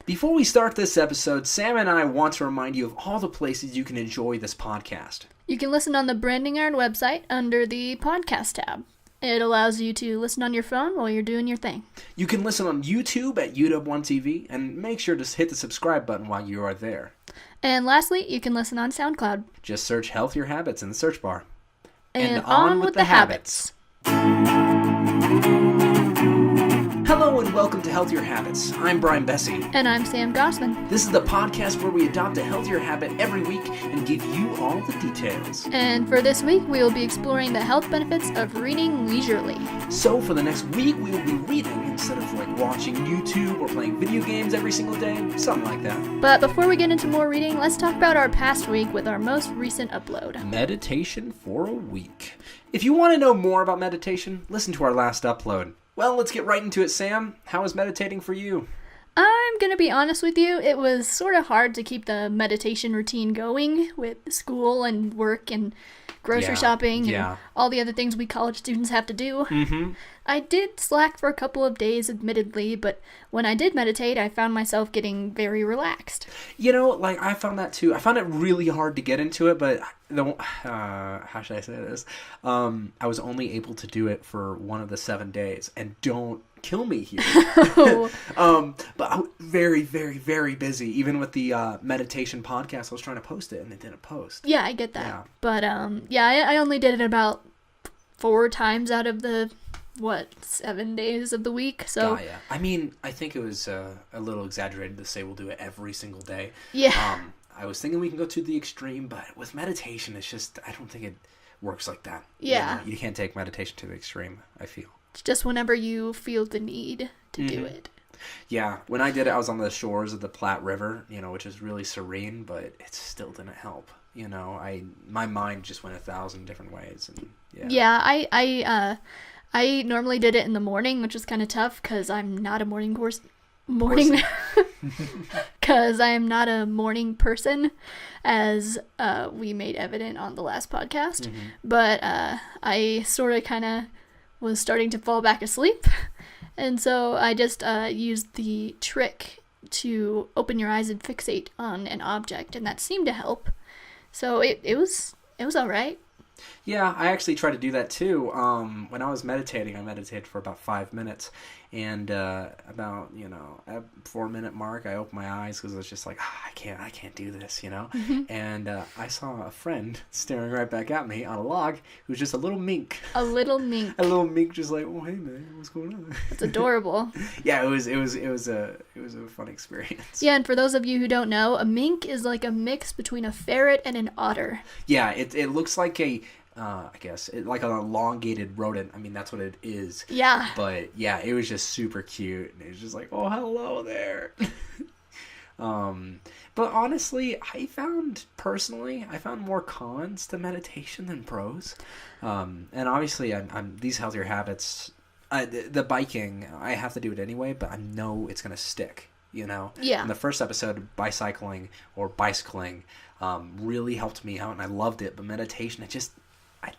Before we start this episode, Sam and I want to remind you of all the places you can enjoy this podcast. You can listen on the Branding Iron website under the podcast tab. It allows you to listen on your phone while you're doing your thing. You can listen on YouTube at OneTV, and make sure to hit the subscribe button while you are there. And lastly, you can listen on SoundCloud. Just search Healthier Habits in the search bar. And on with the habits. Hello and welcome to Healthier Habits. I'm Brian Bessey. And I'm Sam Gossman. This is the podcast where we adopt a healthier habit every week and give you all the details. And for this week, we will be exploring the health benefits of reading leisurely. So for the next week, we will be reading instead of watching YouTube or playing video games every single day, something like that. But before we get into more reading, let's talk about our past week with our most recent upload. Meditation for a week. If you want to know more about meditation, listen to our last upload. Well, let's get right into it, Sam. How is meditating for you? I'm going to be honest with you. It was sort of hard to keep the meditation routine going with school and work and grocery shopping and all the other things we college students have to do. Mm-hmm. I did slack for a couple of days, admittedly, but when I did meditate, I found myself getting very relaxed. I found that too. I found it really hard to get into it, but how should I say this? I was only able to do it for one of the 7 days, and don't kill me here. But I was very, very, very busy. Even with the meditation podcast, I was trying to post it, and it didn't post. Yeah, I get that. Yeah. But I only did it about 4 times out of the 7 days of the week. So yeah. I mean, I think it was a little exaggerated to say we'll do it every single day. Yeah. I was thinking we can go to the extreme, but with meditation, it's just, I don't think it works like that. Yeah. You can't take meditation to the extreme, I feel. It's just whenever you feel the need to do it. Yeah. When I did it, I was on the shores of the Platte River, which is really serene, but it still didn't help. My mind just went 1,000 different ways. And Yeah, I normally did it in the morning, which is kind of tough because I'm not a morning because I am not a morning person, as we made evident on the last podcast. Mm-hmm. But I sort of kind of was starting to fall back asleep, and so I just used the trick to open your eyes and fixate on an object, and that seemed to help. So it was all right. Yeah, I actually tried to do that too. When I was meditating, I meditated for about 5 minutes, and about at 4-minute mark, I opened my eyes because I was just like, I can't do this, Mm-hmm. And I saw a friend staring right back at me on a log who was just a little mink. A little mink. A little mink, just like, oh hey man, what's going on? It's adorable. Yeah, it was a fun experience. Yeah, and for those of you who don't know, a mink is like a mix between a ferret and an otter. Yeah, it looks like like an elongated rodent. I mean, that's what it is. Yeah. But yeah, it was just super cute. And it was just like, oh, hello there. But honestly, I found more cons to meditation than pros. And obviously, I'm these healthier habits, the biking, I have to do it anyway, but I know it's going to stick. Yeah. In the first episode, bicycling really helped me out, and I loved it. But meditation, I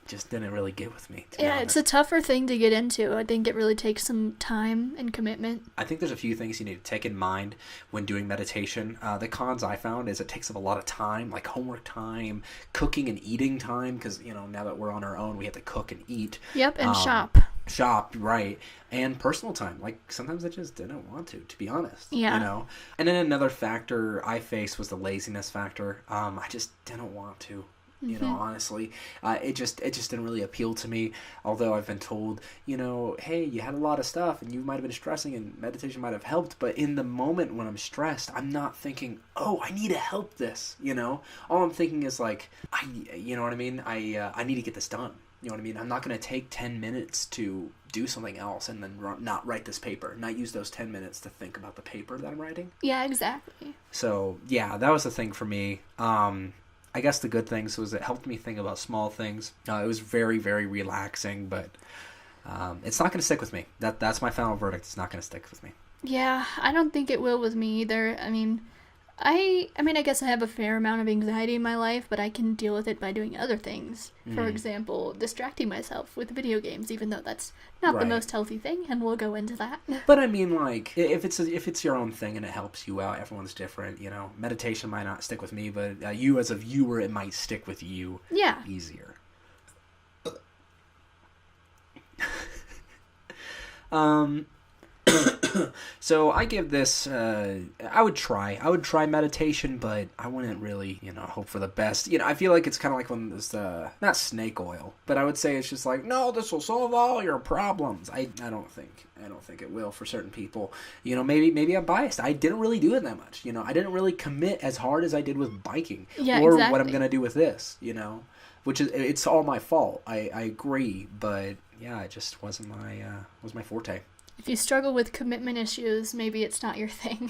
just didn't really get with me. Yeah, it's a tougher thing to get into. I think it really takes some time and commitment. I think there's a few things you need to take in mind when doing meditation. The cons I found is it takes up a lot of time, like homework time, cooking and eating time, because, now that we're on our own, we have to cook and eat. Yep, and shop. Shop, right. And personal time. Like, sometimes I just didn't want to be honest. Yeah. And then another factor I faced was the laziness factor. I just didn't want to. Honestly, it just didn't really appeal to me. Although I've been told, hey, you had a lot of stuff and you might have been stressing and meditation might have helped. But in the moment when I'm stressed, I'm not thinking, oh, I need to help this. All I'm thinking is like, you know what I mean? I need to get this done. You know what I mean? I'm not going to take 10 minutes to do something else and then not write this paper. Not use those 10 minutes to think about the paper that I'm writing. Yeah, exactly. So, yeah, that was the thing for me. I guess the good things was it helped me think about small things. It was very, very relaxing, but it's not going to stick with me. That's my final verdict. It's not going to stick with me. Yeah, I don't think it will with me either. I mean, I mean, I guess I have a fair amount of anxiety in my life, but I can deal with it by doing other things. For example, distracting myself with video games, even though that's not the most healthy thing, and we'll go into that. But I mean, like, if it's your own thing and it helps you out, everyone's different, you know. Meditation might not stick with me, but you as a viewer, it might stick with you easier. So I give this, I would try meditation, but I wouldn't really, hope for the best. I feel like it's kind of like when there's not snake oil, but I would say it's just like, no, this will solve all your problems. I don't think it will for certain people. Maybe I'm biased. I didn't really do it that much. I didn't really commit as hard as I did with biking or what I'm going to do with this, which is, it's all my fault. I agree, but yeah, it just wasn't my forte. If you struggle with commitment issues, maybe it's not your thing.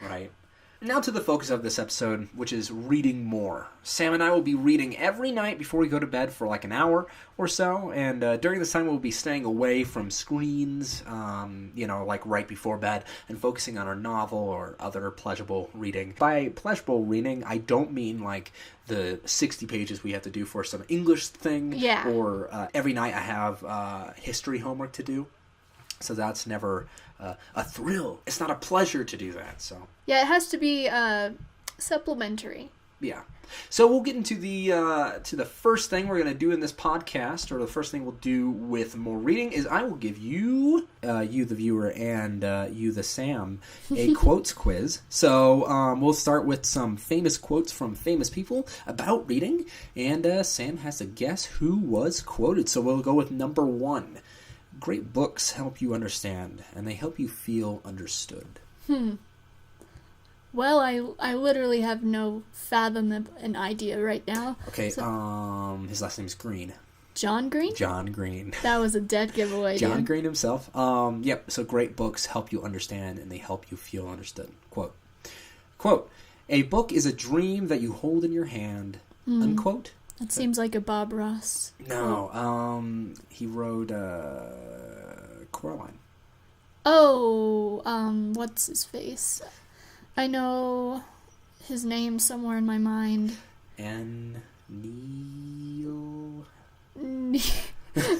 Right. Now to the focus of this episode, which is reading more. Sam and I will be reading every night before we go to bed for like an hour or so, and during this time we'll be staying away from screens, like right before bed, and focusing on our novel or other pleasurable reading. By pleasurable reading, I don't mean like the 60 pages we have to do for some English thing, or every night I have history homework to do. So that's never a thrill. It's not a pleasure to do that. So yeah, it has to be supplementary. Yeah. So we'll get into the first thing we're going to do in this podcast, or the first thing we'll do with more reading is I will give you, you the viewer, and you the Sam, a quotes quiz. So we'll start with some famous quotes from famous people about reading, and Sam has to guess who was quoted. So we'll go with number 1. Great books help you understand, and they help you feel understood. Well, I literally have no fathom of an idea right now. Okay, his last name's Green. John Green? John Green. That was a dead giveaway, John Green himself. Yep, so great books help you understand, and they help you feel understood. Quote, a book is a dream that you hold in your hand, unquote. That seems like a Bob Ross. No, he wrote Coraline. Oh, what's his face? I know his name somewhere in my mind. And Neil... I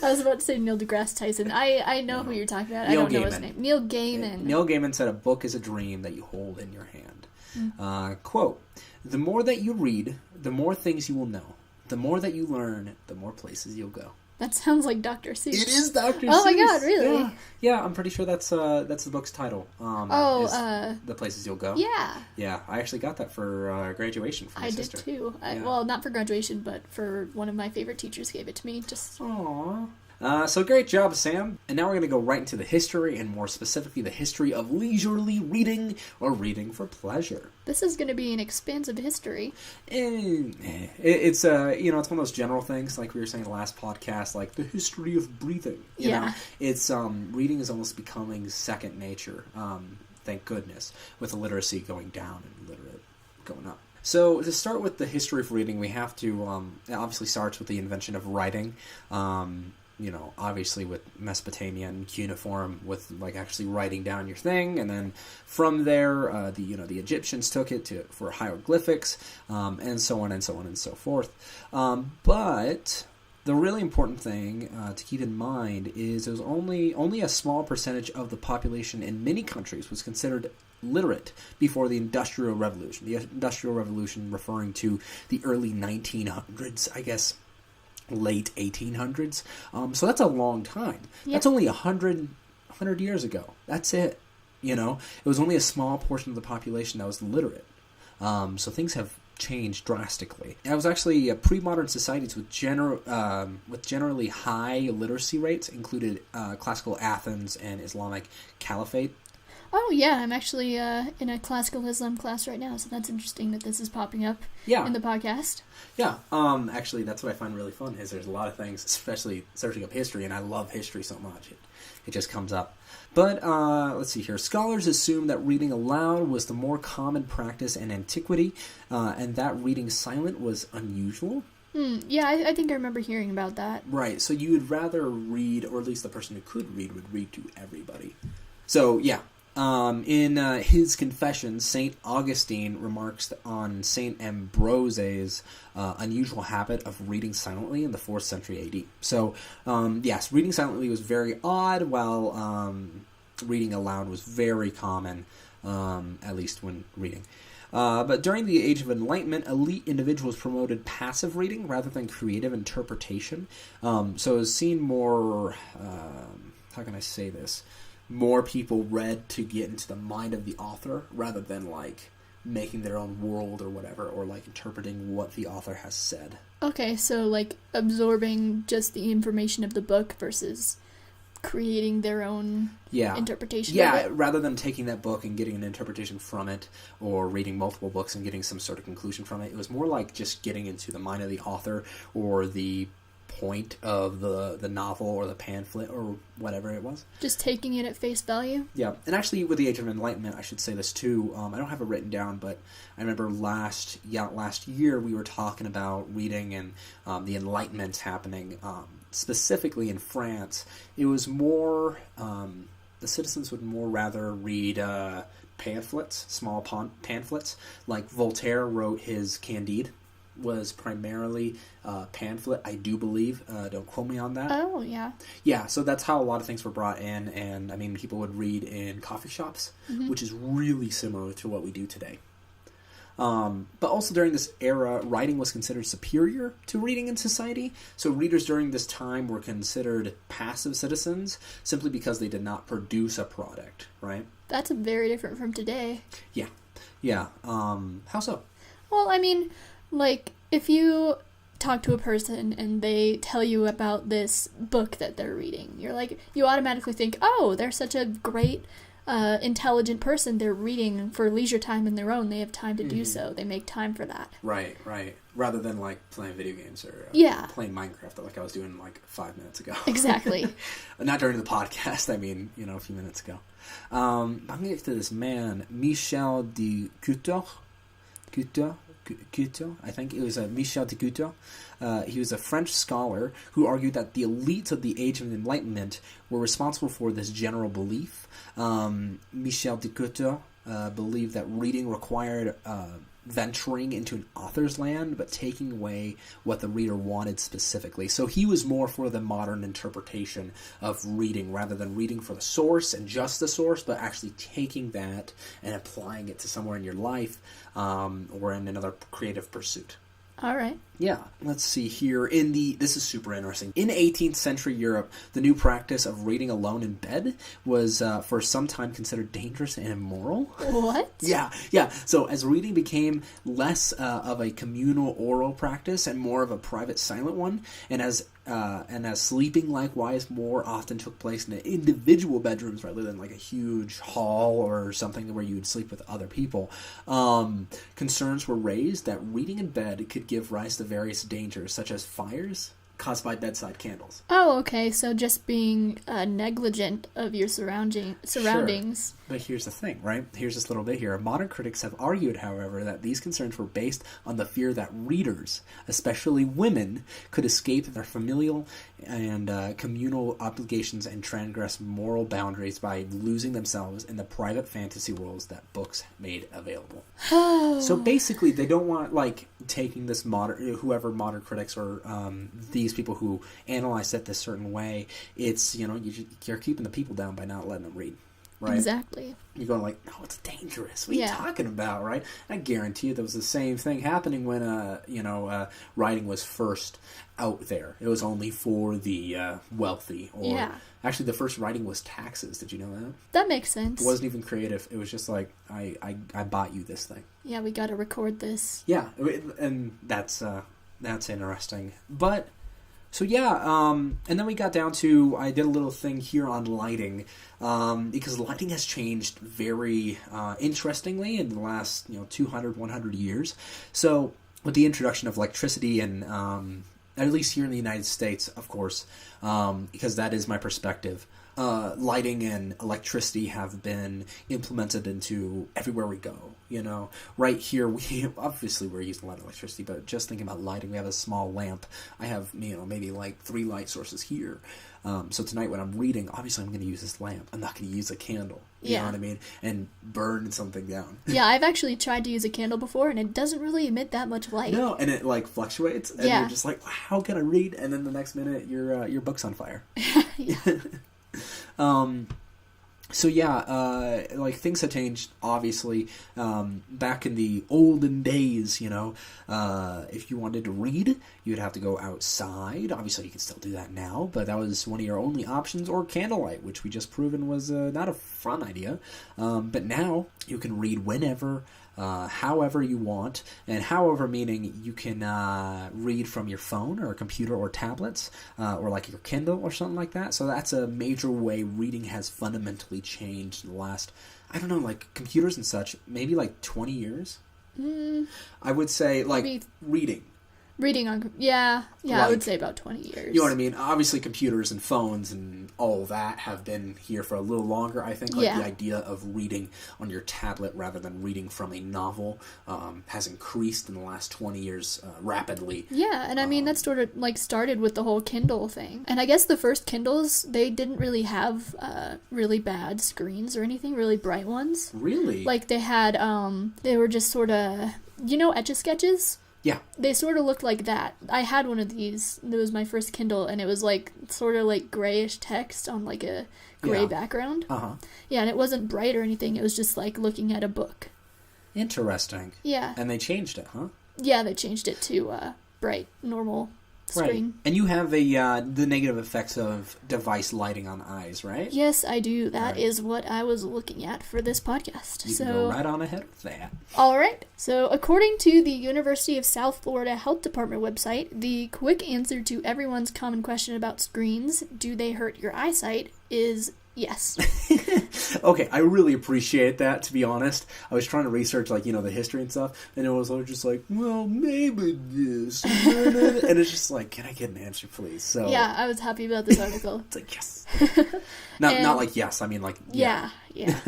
was about to say Neil deGrasse Tyson. I know who you're talking about. I don't know his name. Neil Gaiman. Neil Gaiman said a book is a dream that you hold in your hand. Quote, the more that you read, the more things you will know. The more that you learn, the more places you'll go. That sounds like Dr. Seuss. It is Dr. Seuss. Oh my god, really? Yeah, I'm pretty sure that's the book's title. The Places You'll Go. Yeah. Yeah, I actually got that for graduation from my sister. I did too. Well, not for graduation, but for one of my favorite teachers gave it to me. Aww. So great job, Sam. And now we're going to go right into the history, and more specifically the history of leisurely reading or reading for pleasure. This is going to be an expansive history. It's one of those general things, like we were saying in the last podcast, like the history of breathing. You know? It's reading is almost becoming second nature. Thank goodness, with illiteracy going down and illiterate going up. So to start with the history of reading, we have to it obviously starts with the invention of writing. Obviously with Mesopotamian cuneiform, with like actually writing down your thing, and then from there, the Egyptians took it for hieroglyphics, and so on and so on and so forth. But the really important thing to keep in mind is there's only a small percentage of the population in many countries was considered literate before the Industrial Revolution. The Industrial Revolution referring to the early 1900s, I guess. Late 1800s. So that's a long time. Yep. That's only 100 years ago. That's it. It was only a small portion of the population that was literate. So things have changed drastically. It was actually pre-modern societies with generally high literacy rates included classical Athens and Islamic Caliphate. Oh, yeah, I'm actually in a classical Islam class right now, so that's interesting that this is popping up in the podcast. Yeah, actually, that's what I find really fun, is there's a lot of things, especially searching up history, and I love history so much. It just comes up. But, let's see here. Scholars assume that reading aloud was the more common practice in antiquity, and that reading silent was unusual. Yeah, I think I remember hearing about that. Right, so you would rather read, or at least the person who could read would read to everybody. So, yeah. In his Confessions, St. Augustine remarks on St. Ambrose's unusual habit of reading silently in the 4th century AD. So, yes, reading silently was very odd, while reading aloud was very common, at least when reading. But during the Age of Enlightenment, elite individuals promoted passive reading rather than creative interpretation. So it was seen more, how can I say this? More people read to get into the mind of the author rather than, like, making their own world or whatever, or, like, interpreting what the author has said. Okay, so, like, absorbing just the information of the book versus creating their own interpretation of it. Rather than taking that book and getting an interpretation from it, or reading multiple books and getting some sort of conclusion from it, it was more like just getting into the mind of the author or the point of the novel or the pamphlet or whatever it was. Just taking it at face value? Yeah, and actually with the Age of Enlightenment, I should say this too, I don't have it written down, but I remember last year we were talking about reading and the Enlightenment happening, specifically in France. It was more, the citizens would more rather read pamphlets, small pamphlets, like Voltaire wrote his Candide, was primarily pamphlet, I do believe. Don't quote me on that. Oh, yeah. Yeah, so that's how a lot of things were brought in, and, I mean, people would read in coffee shops, which is really similar to what we do today. But also during this era, writing was considered superior to reading in society, so readers during this time were considered passive citizens simply because they did not produce a product, right? That's very different from today. Yeah. How so? Well, I mean, like, if you talk to a person and they tell you about this book that they're reading, you automatically think, oh, they're such a great, intelligent person. They're reading for leisure time in their own. They have time to do so. They make time for that. Right. Rather than, like, playing video games or playing Minecraft like I was doing, like, 5 minutes ago. Exactly. Not during the podcast, I mean, a few minutes ago. I'm going to get to this man, Michel de Couture, I think it was Michel de Couture. He was a French scholar who argued that the elites of the Age of Enlightenment were responsible for this general belief. Michel de Couture believed that reading required venturing into an author's land, but taking away what the reader wanted specifically. So he was more for the modern interpretation of reading, rather than reading for the source and just the source, but actually taking that and applying it to somewhere in your life, or in another creative pursuit. All right. Yeah, let's see here. This is super interesting. In 18th century Europe, the new practice of reading alone in bed was for some time considered dangerous and immoral. What? Yeah. So as reading became less of a communal oral practice and more of a private silent one, and as sleeping likewise more often took place in individual bedrooms rather than like a huge hall or something where you would sleep with other people, concerns were raised that reading in bed could give rise to various dangers such as fires caused by bedside candles. Oh, okay. So just being negligent of your surroundings. Sure. But here's the thing, right? Here's this little bit here. Modern critics have argued, however, that these concerns were based on the fear that readers, especially women, could escape their familial and communal obligations and transgress moral boundaries by losing themselves in the private fantasy worlds that books made available. So basically, they don't want, like, taking this whoever modern critics or these people who analyze it this certain way, it's, you're keeping the people down by not letting them read. Right? Exactly. You're going like, no, it's dangerous. What are you talking about, right? I guarantee you there was the same thing happening when, writing was first out there. It was only for the wealthy. Actually, the first writing was taxes. Did you know that? That makes sense. It wasn't even creative. It was just like, I bought you this thing. Yeah, we got to record this. Yeah, and that's interesting. But... So and then we got down to, I did a little thing here on lighting, because lighting has changed very interestingly in the last 200, 100 years. So with the introduction of electricity and, at least here in the United States, of course, because that is my perspective, lighting and electricity have been implemented into everywhere we go. Right here, we're using a lot of electricity, but just thinking about lighting, we have a small lamp. I have, maybe like 3 light sources here. So tonight when I'm reading, obviously I'm going to use this lamp. I'm not going to use a candle, You know what I mean? And burn something down. Yeah, I've actually tried to use a candle before, and it doesn't really emit that much light. No, and it like fluctuates, and you're just like, how can I read? And then the next minute, your book's on fire. So yeah, like things have changed, obviously. Back in the olden days, you know, if you wanted to read, you'd have to go outside. Obviously, you can still do that now, but that was one of your only options, or candlelight, which we just proven was not a fun idea. But now, you can read whenever, however you want, and however meaning you can read from your phone or a computer or tablets, or like your Kindle or something like that. So that's a major way reading has fundamentally changed in the last, I don't know, like computers and such, maybe like 20 years? I would say, like, maybe reading. Reading on, yeah, like, I would say about 20 years. You know what I mean? Obviously, computers and phones and all that have been here for a little longer. I think, like, the idea of reading on your tablet rather than reading from a novel has increased in the last 20 years rapidly. Yeah, and I mean, that sort of, like, started with the whole Kindle thing. And I guess the first Kindles, they didn't really have really bad screens or anything, really bright ones. Really? Like, they had, they were just sort of, you know, Etch-a-Sketches? Yeah. They sort of looked like that. I had one of these. It was my first Kindle, and it was like sort of like grayish text on like a gray background. Uh-huh. Yeah, and it wasn't bright or anything. It was just like looking at a book. Interesting. Yeah. And they changed it, huh? Yeah, they changed it to bright, normal screen. Right. And you have the negative effects of device lighting on the eyes, right? Yes, I do. That is what I was looking at for this podcast. You can go right on ahead with that. All right. So, according to the University of South Florida Health Department website, the quick answer to everyone's common question about screens, do they hurt your eyesight, is yes. Okay, I really appreciate that, to be honest. I was trying to research, like, you know, the history and stuff, and it was just like, well, maybe this. And it's just like, can I get an answer, please? So yeah, I was happy about this article. It's like, yes. Not like yes, I mean like, yeah. Yeah.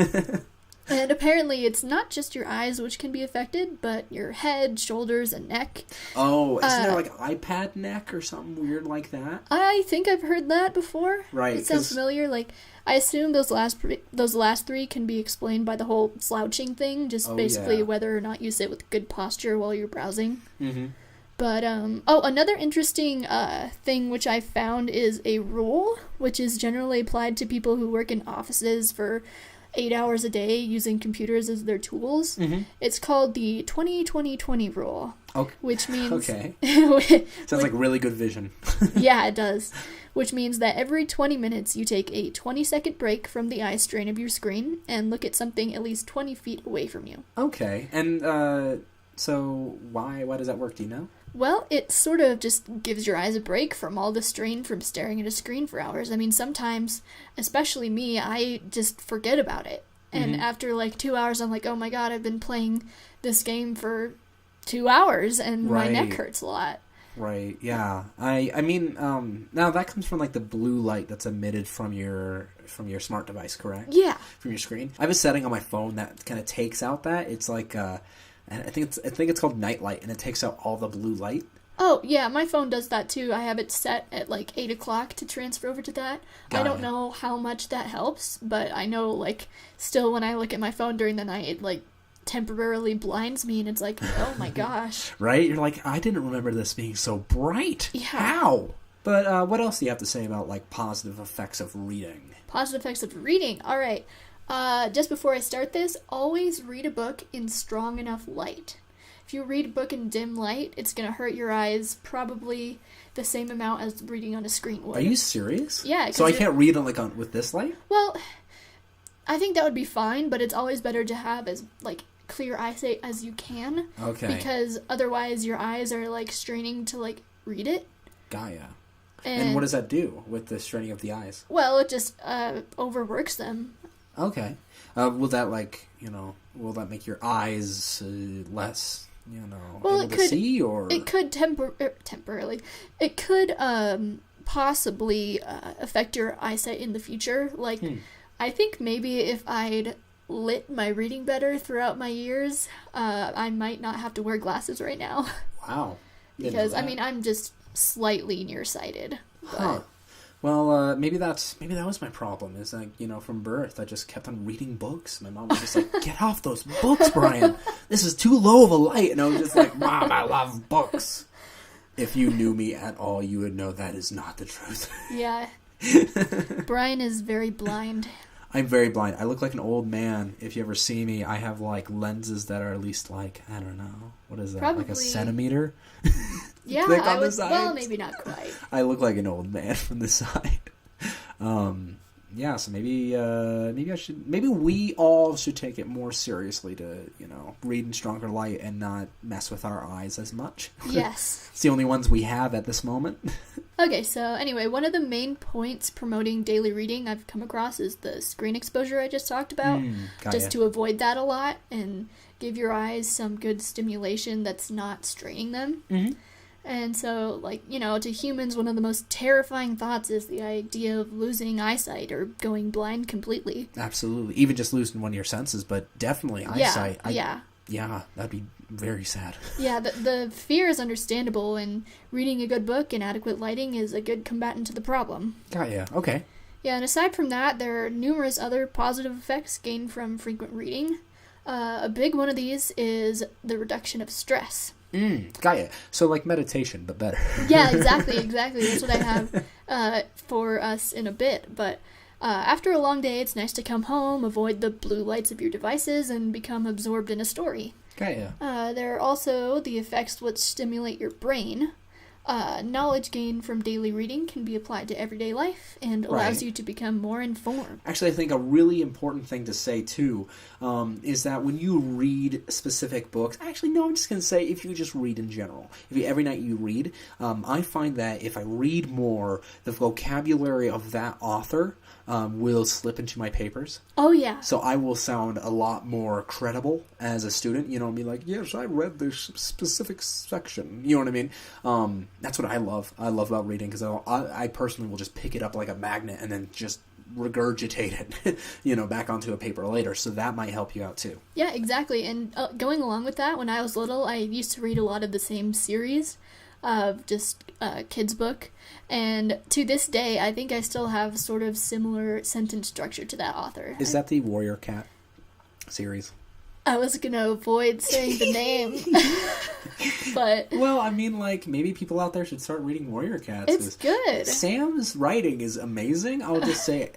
And apparently it's not just your eyes which can be affected, but your head, shoulders, and neck. Oh, isn't there like iPad neck or something weird like that? I think I've heard that before. Right. It sounds familiar. Like, I assume those last three can be explained by the whole slouching thing, just basically whether or not you sit with good posture while you're browsing. Mm-hmm. But, another interesting thing which I found is a rule, which is generally applied to people who work in offices for 8 hours a day using computers as their tools. Mm-hmm. It's called the 20-20-20 rule. Okay. Which means... Okay. Sounds like really good vision. Yeah, it does. Which means that every 20 minutes you take a 20-second break from the eye strain of your screen and look at something at least 20 feet away from you. Okay. And so why does that work? Do you know? Well, it sort of just gives your eyes a break from all the strain from staring at a screen for hours. I mean, sometimes, especially me, I just forget about it. And after like 2 hours, I'm like, oh my god, I've been playing this game for 2 hours and my neck hurts a lot. Right, yeah. I mean, now that comes from like the blue light that's emitted from your smart device, correct? Yeah. From your screen. I have a setting on my phone that kind of takes out that. It's like, I think it's called night light, and it takes out all the blue light. Oh, yeah, my phone does that too. I have it set at like 8 o'clock to transfer over to that. I don't know how much that helps, but I know, like, still when I look at my phone during the night, it like temporarily blinds me, and it's like, oh my gosh. Right? You're like, I didn't remember this being so bright. Yeah. How? But what else do you have to say about like positive effects of reading? Positive effects of reading. All right. Just before I start this, always read a book in strong enough light. If you read a book in dim light, it's going to hurt your eyes probably the same amount as reading on a screen would. Are you serious? Yeah. So I can't read with this light? Well, I think that would be fine, but it's always better to have as like clear eyesight as you can. Okay. Because otherwise your eyes are like straining to like read it. Gaia. And what does that do with the straining of the eyes? Well, it just overworks them. Okay. Will that make your eyes less, able to see, or? It could temporarily. It could possibly affect your eyesight in the future. Like, I think maybe if I'd lit my reading better throughout my years, I might not have to wear glasses right now. Wow. Because, I mean, I'm just slightly nearsighted. But... Huh. Well, maybe that was my problem. Is like, from birth, I just kept on reading books. My mom was just like, "Get off those books, Brian. This is too low of a light." And I was just like, "Mom, I love books." If you knew me at all, you would know that is not the truth. Yeah. Brian is very blind. I'm very blind. I look like an old man. If you ever see me, I have like lenses that are at least like, I don't know, what is that? Probably, like a centimeter? Yeah, thick on the sides? Well, maybe not quite. I look like an old man from the side. Yeah, so maybe we all should take it more seriously to, read in stronger light and not mess with our eyes as much. Yes. It's the only ones we have at this moment. Okay, so anyway, one of the main points promoting daily reading I've come across is the screen exposure I just talked about. Just to avoid that a lot and give your eyes some good stimulation that's not straining them. Mm-hmm. And so, to humans, one of the most terrifying thoughts is the idea of losing eyesight or going blind completely. Absolutely. Even just losing one of your senses, but definitely eyesight. Yeah. Yeah, that'd be very sad. Yeah, the fear is understandable, and reading a good book in adequate lighting is a good combatant to the problem. Got ya. Okay. Yeah, and aside from that, there are numerous other positive effects gained from frequent reading. A big one of these is the reduction of stress. Got ya. So like meditation, but better. Yeah, exactly. That's what I have for us in a bit. But after a long day, it's nice to come home, avoid the blue lights of your devices, and become absorbed in a story. Got ya. There are also the effects which stimulate your brain. Knowledge gained from daily reading can be applied to everyday life and allows you to become more informed. Actually, I think a really important thing to say, too, is that when you read specific books... Actually, no, I'm just going to say if you just read in general. Every night you read, I find that if I read more, the vocabulary of that author will slip into my papers. Oh, yeah. So I will sound a lot more credible as a student, and be like, yes, I read this specific section. You know what I mean? That's what I love. I love about reading, because I personally will just pick it up like a magnet and then just regurgitate it, back onto a paper later. So that might help you out too. Yeah, exactly. And going along with that, when I was little, I used to read a lot of the same series of just kids' book. And to this day, I think I still have sort of similar sentence structure to that author. Is that the Warrior Cat series? I was going to avoid saying the name. But well, I mean, maybe people out there should start reading Warrior Cats. It's good. Sam's writing is amazing. I'll just say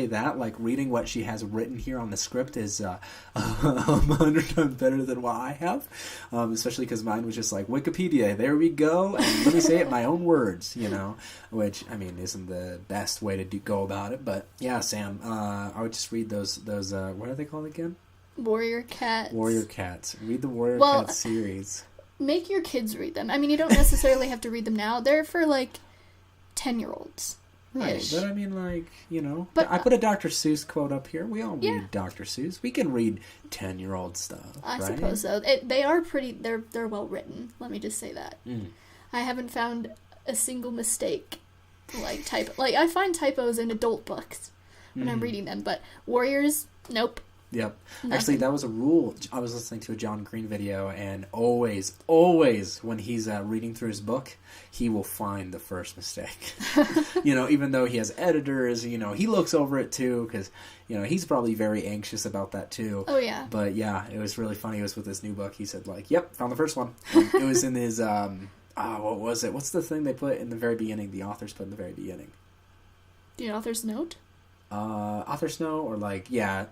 that. Reading what she has written here on the script is 100 times better than what I have. Especially because mine was just Wikipedia. There we go, and let me say it in my own words. Which I mean isn't the best way to go about it. But yeah, Sam, I would just read those. What are they called again? Warrior Cats. Warrior Cats. Read the Warrior Cats series. Make your kids read them. I mean, you don't necessarily have to read them now. They're for 10-year-olds. Right, but I mean, but, I put a Dr. Seuss quote up here. We all read Dr. Seuss. We can read 10-year-old stuff. I suppose so. They are pretty. They're well written. Let me just say that. I haven't found a single mistake. I find typos in adult books when I'm reading them, but Warriors, nope. Yep. Nothing. Actually, that was a rule. I was listening to a John Green video, and always, when he's reading through his book, he will find the first mistake. Even though he has editors, he looks over it too, because, he's probably very anxious about that too. Oh, yeah. But yeah, it was really funny. It was with this new book. He said, yep, found the first one. And it was in his, what was it? What's the thing they put in the very beginning, the authors put in the very beginning? The author's note? Author's note, or like an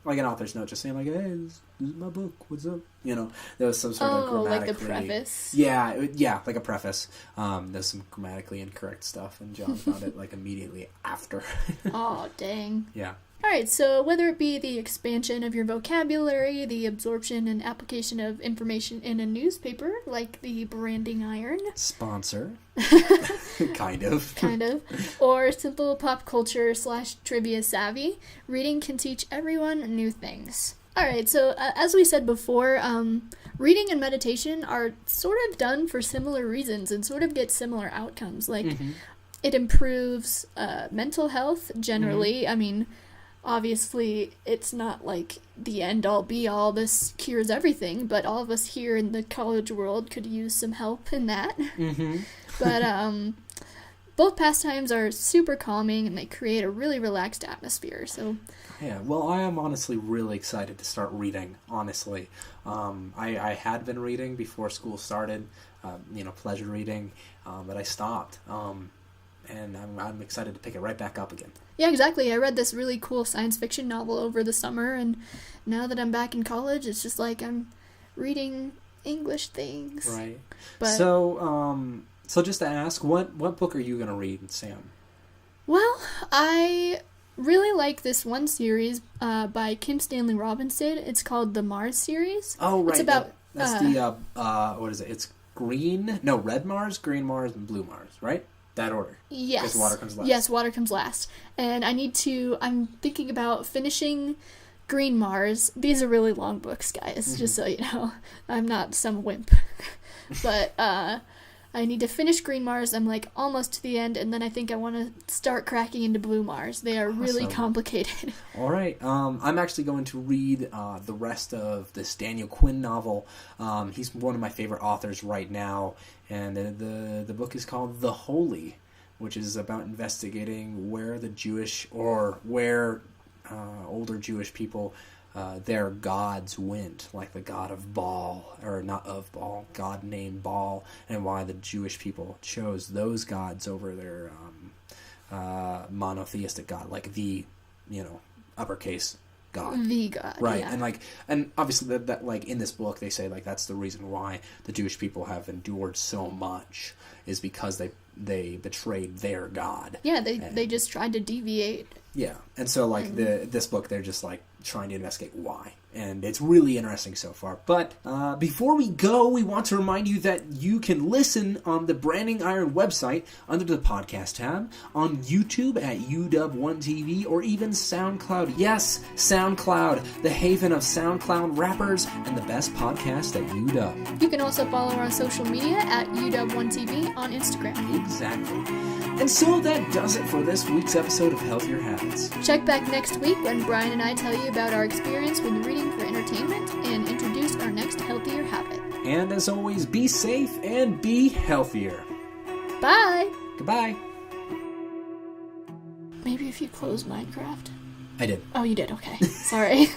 author's note, just saying hey, this is my book, what's up? There was some sort of grammatically... like the preface? Yeah, like a preface. There's some grammatically incorrect stuff, and John found it immediately after. Oh, dang. Yeah. Alright, so whether it be the expansion of your vocabulary, the absorption and application of information in a newspaper, like the branding iron. Sponsor. Kind of. Or simple pop culture / trivia savvy, reading can teach everyone new things. Alright, so as we said before, reading and meditation are sort of done for similar reasons and sort of get similar outcomes. It improves mental health generally. I mean... Obviously, it's not the end-all be-all, this cures everything, but all of us here in the college world could use some help in that. Mm-hmm. But both pastimes are super calming and they create a really relaxed atmosphere. So yeah, well, I am honestly really excited to start reading, honestly. I had been reading before school started, pleasure reading, but I stopped. And I'm excited to pick it right back up again. Yeah, exactly. I read this really cool science fiction novel over the summer, and now that I'm back in college, it's just like I'm reading English things. Right. But, so just to ask, what book are you going to read, Sam? Well, I really like this one series by Kim Stanley Robinson. It's called the Mars series. Oh, right. It's about... That's what is it? It's Red Mars, Green Mars, and Blue Mars, right? That order. Yes. Because water comes last. Yes, water comes last. And I'm thinking about finishing Green Mars. These are really long books, guys, just so you know. I'm not some wimp. But I need to finish Green Mars. I'm like almost to the end, and then I think I want to start cracking into Blue Mars. They are really complicated. All right. I'm actually going to read the rest of this Daniel Quinn novel. He's one of my favorite authors right now, and the book is called The Holy, which is about investigating where the Jewish or where older Jewish people their gods went, like the god of Baal, or not of Baal, god named Baal, and why the Jewish people chose those gods over their monotheistic god, like the, uppercase God. The God, right? Yeah. And obviously that like in this book they say like that's the reason why the Jewish people have endured so much is because they betrayed their God. Yeah, they just tried to deviate. Yeah, and so like this book they're just like trying to investigate why, and it's really interesting so far. But before we go, we want to remind you that you can listen on the Branding Iron website under the podcast tab, on YouTube at UW1TV, or even SoundCloud. Yes, SoundCloud, the haven of SoundCloud rappers and the best podcast at UW. You can also follow our social media at UW1TV on Instagram. Exactly. And so that does it for this week's episode of Healthier Habits. Check back next week when Brian and I tell you about our experience with reading for entertainment and introduce our next healthier habit. And as always, be safe and be healthier. Bye! Goodbye. Maybe if you close Minecraft. I did. Oh, you did? Okay. Sorry.